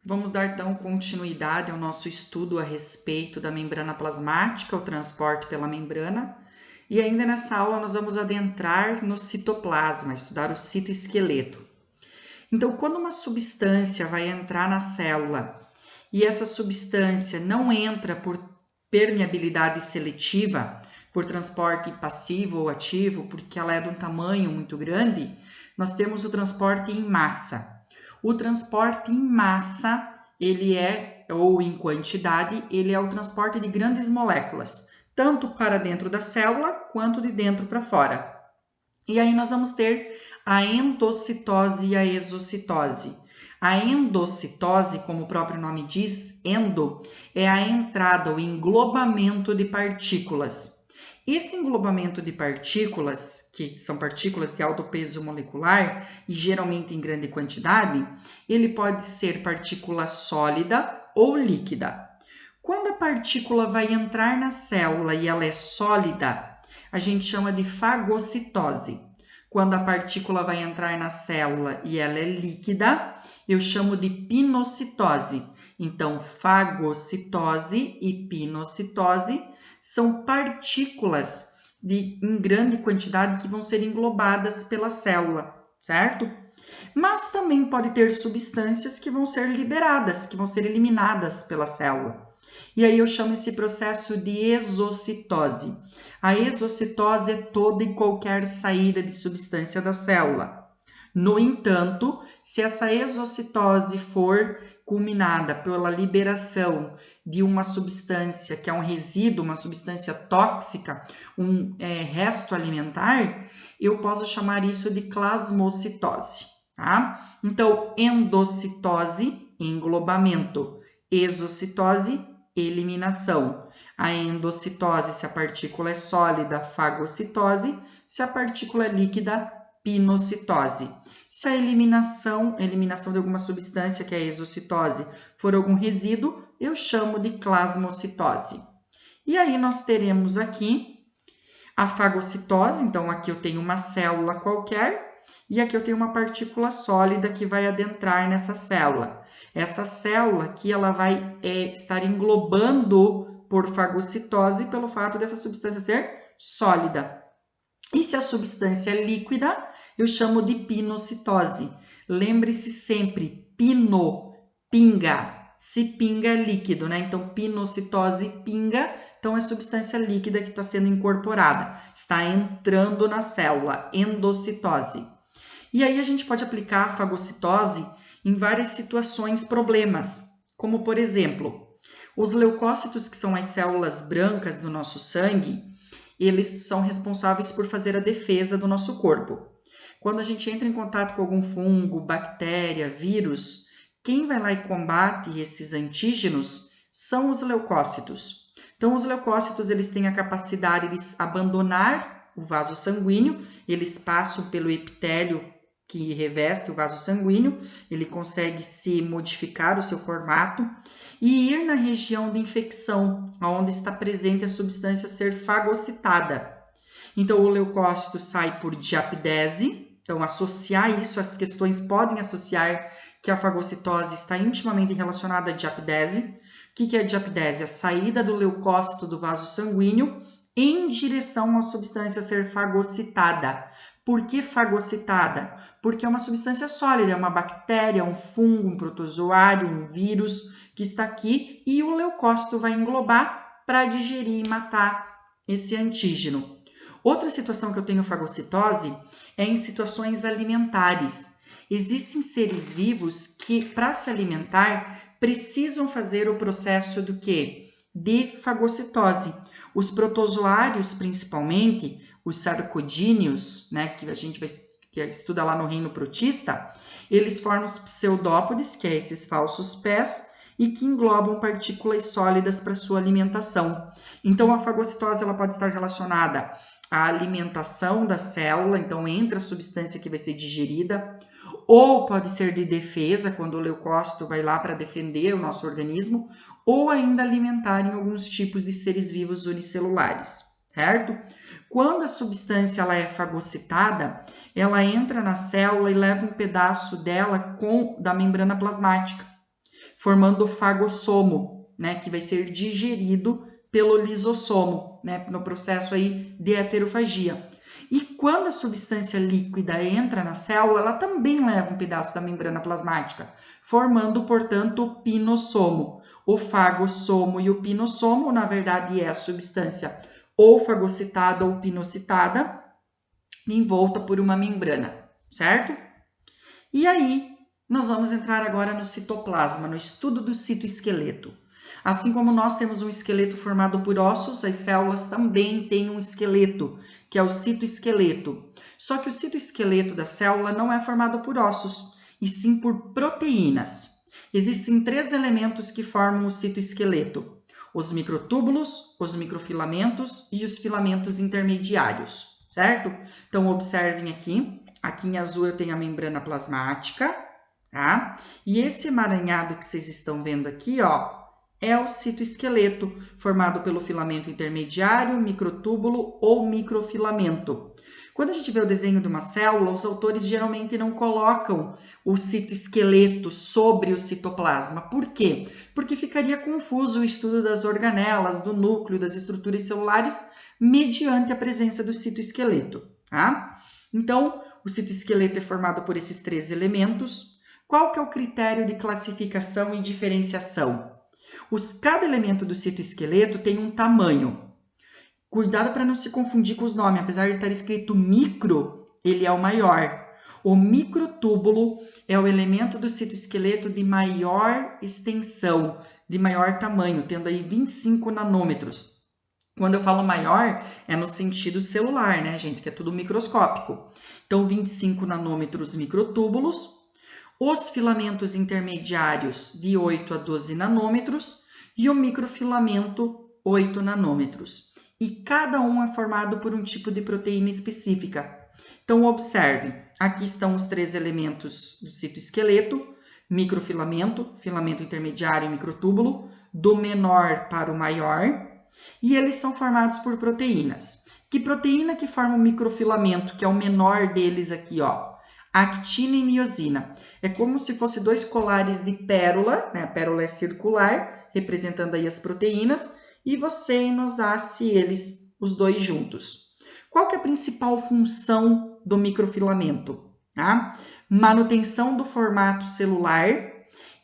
Vamos dar então continuidade ao nosso estudo a respeito da membrana plasmática, o transporte pela membrana. E ainda nessa aula nós vamos adentrar no citoplasma, estudar o citoesqueleto. Então, quando uma substância vai entrar na célula e essa substância não entra por permeabilidade seletiva, por transporte passivo ou ativo, porque ela é de um tamanho muito grande, nós temos o transporte em massa. O transporte em massa, ou em quantidade, ele é o transporte de grandes moléculas, tanto para dentro da célula, quanto de dentro para fora. E aí nós vamos ter a endocitose e a exocitose. A endocitose, como o próprio nome diz, endo, é a entrada, o englobamento de partículas. Esse englobamento de partículas, que são partículas de alto peso molecular e geralmente em grande quantidade, ele pode ser partícula sólida ou líquida. Quando a partícula vai entrar na célula e ela é sólida, a gente chama de fagocitose. Quando a partícula vai entrar na célula e ela é líquida, eu chamo de pinocitose. Então, fagocitose e pinocitose são partículas em grande quantidade que vão ser englobadas pela célula, certo? Mas também pode ter substâncias que vão ser liberadas, que vão ser eliminadas pela célula. E aí eu chamo esse processo de exocitose. A exocitose é toda e qualquer saída de substância da célula. No entanto, se essa exocitose for culminada pela liberação de uma substância que é um resíduo, uma substância tóxica, um resto alimentar, eu posso chamar isso de plasmocitose, tá? Então, endocitose, englobamento, exocitose, eliminação. A endocitose, se a partícula é sólida, fagocitose, se a partícula é líquida, pinocitose. Se a eliminação de alguma substância, que é a exocitose, for algum resíduo, eu chamo de plasmocitose. E aí nós teremos aqui a fagocitose, então aqui eu tenho uma célula qualquer, e aqui eu tenho uma partícula sólida que vai adentrar nessa célula. Essa célula aqui, ela vai estar englobando por fagocitose pelo fato dessa substância ser sólida. E se a substância é líquida, eu chamo de pinocitose. Lembre-se sempre, pinga. Se pinga é líquido, né? Então, pinocitose, pinga. Então, é substância líquida que está sendo incorporada. Está entrando na célula, endocitose. E aí, a gente pode aplicar a fagocitose em várias situações, problemas. Como, por exemplo, os leucócitos, que são as células brancas do nosso sangue, eles são responsáveis por fazer a defesa do nosso corpo. Quando a gente entra em contato com algum fungo, bactéria, vírus, quem vai lá e combate esses antígenos são os leucócitos. Então, os leucócitos, eles têm a capacidade de abandonar o vaso sanguíneo, eles passam pelo epitélio que reveste o vaso sanguíneo, ele consegue se modificar o seu formato e ir na região de infecção, onde está presente a substância ser fagocitada. Então, o leucócito sai por diapidese. Então, associar isso, as questões podem associar que a fagocitose está intimamente relacionada à diapidese. O que é a diapidese? A saída do leucócito do vaso sanguíneo em direção à substância ser fagocitada. Por que fagocitada? Porque é uma substância sólida, é uma bactéria, um fungo, um protozoário, um vírus que está aqui e o leucócito vai englobar para digerir e matar esse antígeno. Outra situação que eu tenho fagocitose é em situações alimentares. Existem seres vivos que, para se alimentar, precisam fazer o processo do quê? De fagocitose. Os protozoários, principalmente, os sarcodíneos, né, que a gente estuda lá no reino protista, eles formam os pseudópodes, que é esses falsos pés, e que englobam partículas sólidas para sua alimentação. Então, a fagocitose ela pode estar relacionada à alimentação da célula, então entra a substância que vai ser digerida, ou pode ser de defesa, quando o leucócito vai lá para defender o nosso organismo, ou ainda alimentar em alguns tipos de seres vivos unicelulares, certo? Quando a substância ela é fagocitada, ela entra na célula e leva um pedaço dela da membrana plasmática. formando o fagossomo, né, que vai ser digerido pelo lisossomo, né, no processo aí de heterofagia. E quando a substância líquida entra na célula, ela também leva um pedaço da membrana plasmática, formando, portanto, o pinossomo. O fagossomo e o pinossomo, na verdade, é a substância ou fagocitada ou pinocitada, envolta por uma membrana, certo? E aí, nós vamos entrar agora no citoplasma, no estudo do citoesqueleto. Assim como nós temos um esqueleto formado por ossos, as células também têm um esqueleto, que é o citoesqueleto. Só que o citoesqueleto da célula não é formado por ossos, e sim por proteínas. Existem 3 elementos que formam o citoesqueleto: os microtúbulos, os microfilamentos e os filamentos intermediários, certo? Então, observem aqui. Aqui em azul eu tenho a membrana plasmática, tá? E esse emaranhado que vocês estão vendo aqui, ó, é o citoesqueleto, formado pelo filamento intermediário, microtúbulo ou microfilamento. Quando a gente vê o desenho de uma célula, os autores geralmente não colocam o citoesqueleto sobre o citoplasma. Por quê? Porque ficaria confuso o estudo das organelas, do núcleo, das estruturas celulares, mediante a presença do citoesqueleto, tá? Então, o citoesqueleto é formado por esses 3 elementos. Qual que é o critério de classificação e diferenciação? Cada elemento do citoesqueleto tem um tamanho. Cuidado para não se confundir com os nomes. Apesar de estar escrito micro, ele é o maior. O microtúbulo é o elemento do citoesqueleto de maior extensão, de maior tamanho, tendo aí 25 nanômetros. Quando eu falo maior, é no sentido celular, né, gente? Que é tudo microscópico. Então, 25 nanômetros microtúbulos. Os filamentos intermediários de 8 a 12 nanômetros e o microfilamento 8 nanômetros. E cada um é formado por um tipo de proteína específica. Então, observe, aqui estão os 3 elementos do citoesqueleto: microfilamento, filamento intermediário e microtúbulo, do menor para o maior, e eles são formados por proteínas. Que proteína que forma o microfilamento, que é o menor deles aqui, ó? Actina e miosina. É como se fosse 2 colares de pérola, né? A pérola é circular, representando aí as proteínas, e você enosasse eles, os 2 juntos. Qual que é a principal função do microfilamento? Tá? Manutenção do formato celular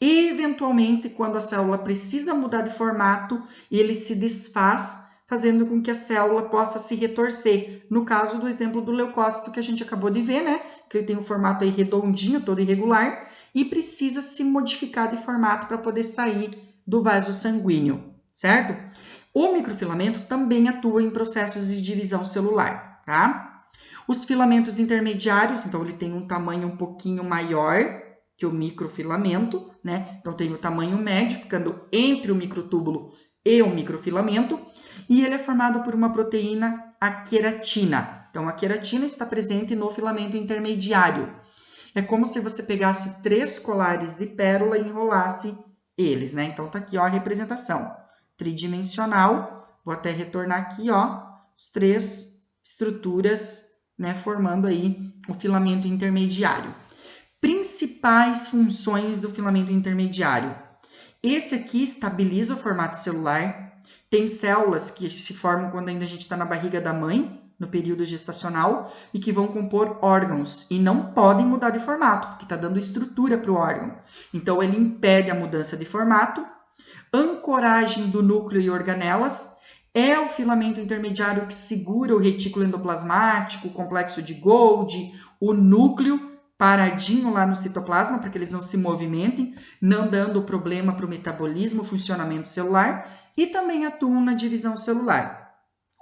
e, eventualmente, quando a célula precisa mudar de formato, ele se desfaz, fazendo com que a célula possa se retorcer. No caso do exemplo do leucócito que a gente acabou de ver, né? Que ele tem um formato aí redondinho, todo irregular, e precisa se modificar de formato para poder sair do vaso sanguíneo, certo? O microfilamento também atua em processos de divisão celular, tá? Os filamentos intermediários, então ele tem um tamanho um pouquinho maior que o microfilamento, né? Então tem o tamanho médio, ficando entre o microtúbulo e o microfilamento, e ele é formado por uma proteína, a queratina. Então, a queratina está presente no filamento intermediário. É como se você pegasse 3 colares de pérola e enrolasse eles, né? Então, tá aqui, ó, a representação tridimensional. Vou até retornar aqui, ó, as 3 estruturas, né, formando aí o filamento intermediário. Principais funções do filamento intermediário. Esse aqui estabiliza o formato celular. Tem células que se formam quando ainda a gente está na barriga da mãe, no período gestacional, e que vão compor órgãos e não podem mudar de formato, porque está dando estrutura para o órgão. Então, ele impede a mudança de formato. Ancoragem do núcleo e organelas. É o filamento intermediário que segura o retículo endoplasmático, o complexo de Golgi, o núcleo paradinho lá no citoplasma, para que eles não se movimentem, não dando problema para o metabolismo, funcionamento celular, e também atuam na divisão celular.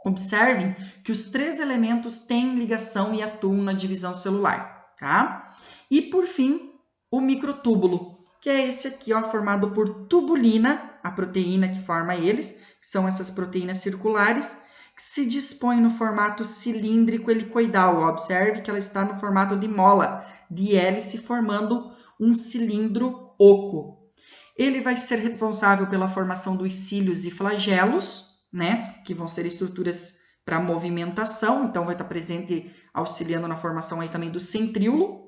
Observem que os 3 elementos têm ligação e atuam na divisão celular, tá? E, por fim, o microtúbulo, que é esse aqui, ó, formado por tubulina, a proteína que forma eles, que são essas proteínas circulares, que se dispõe no formato cilíndrico helicoidal. Observe que ela está no formato de mola, de hélice, formando um cilindro oco. Ele vai ser responsável pela formação dos cílios e flagelos, né, que vão ser estruturas para movimentação, então vai estar presente auxiliando na formação aí também do centríolo.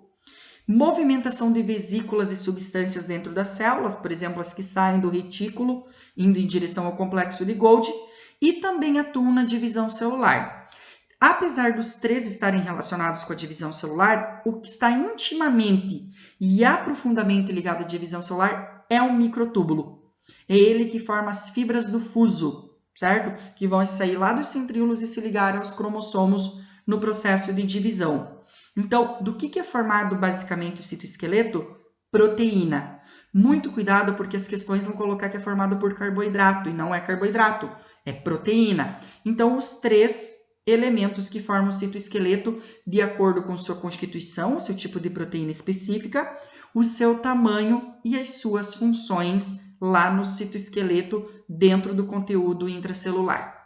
movimentação de vesículas e substâncias dentro das células, por exemplo, as que saem do retículo, indo em direção ao complexo de Golgi, e também atuam na divisão celular. Apesar dos três estarem relacionados com a divisão celular, o que está intimamente e aprofundadamente ligado à divisão celular é o microtúbulo. É ele que forma as fibras do fuso, certo? Que vão sair lá dos centríolos e se ligar aos cromossomos no processo de divisão. Então, do que é formado basicamente o citoesqueleto? Proteína. Muito cuidado porque as questões vão colocar que é formado por carboidrato e não é carboidrato, é proteína. Então, os três elementos que formam o citoesqueleto de acordo com sua constituição, seu tipo de proteína específica, o seu tamanho e as suas funções lá no citoesqueleto dentro do conteúdo intracelular.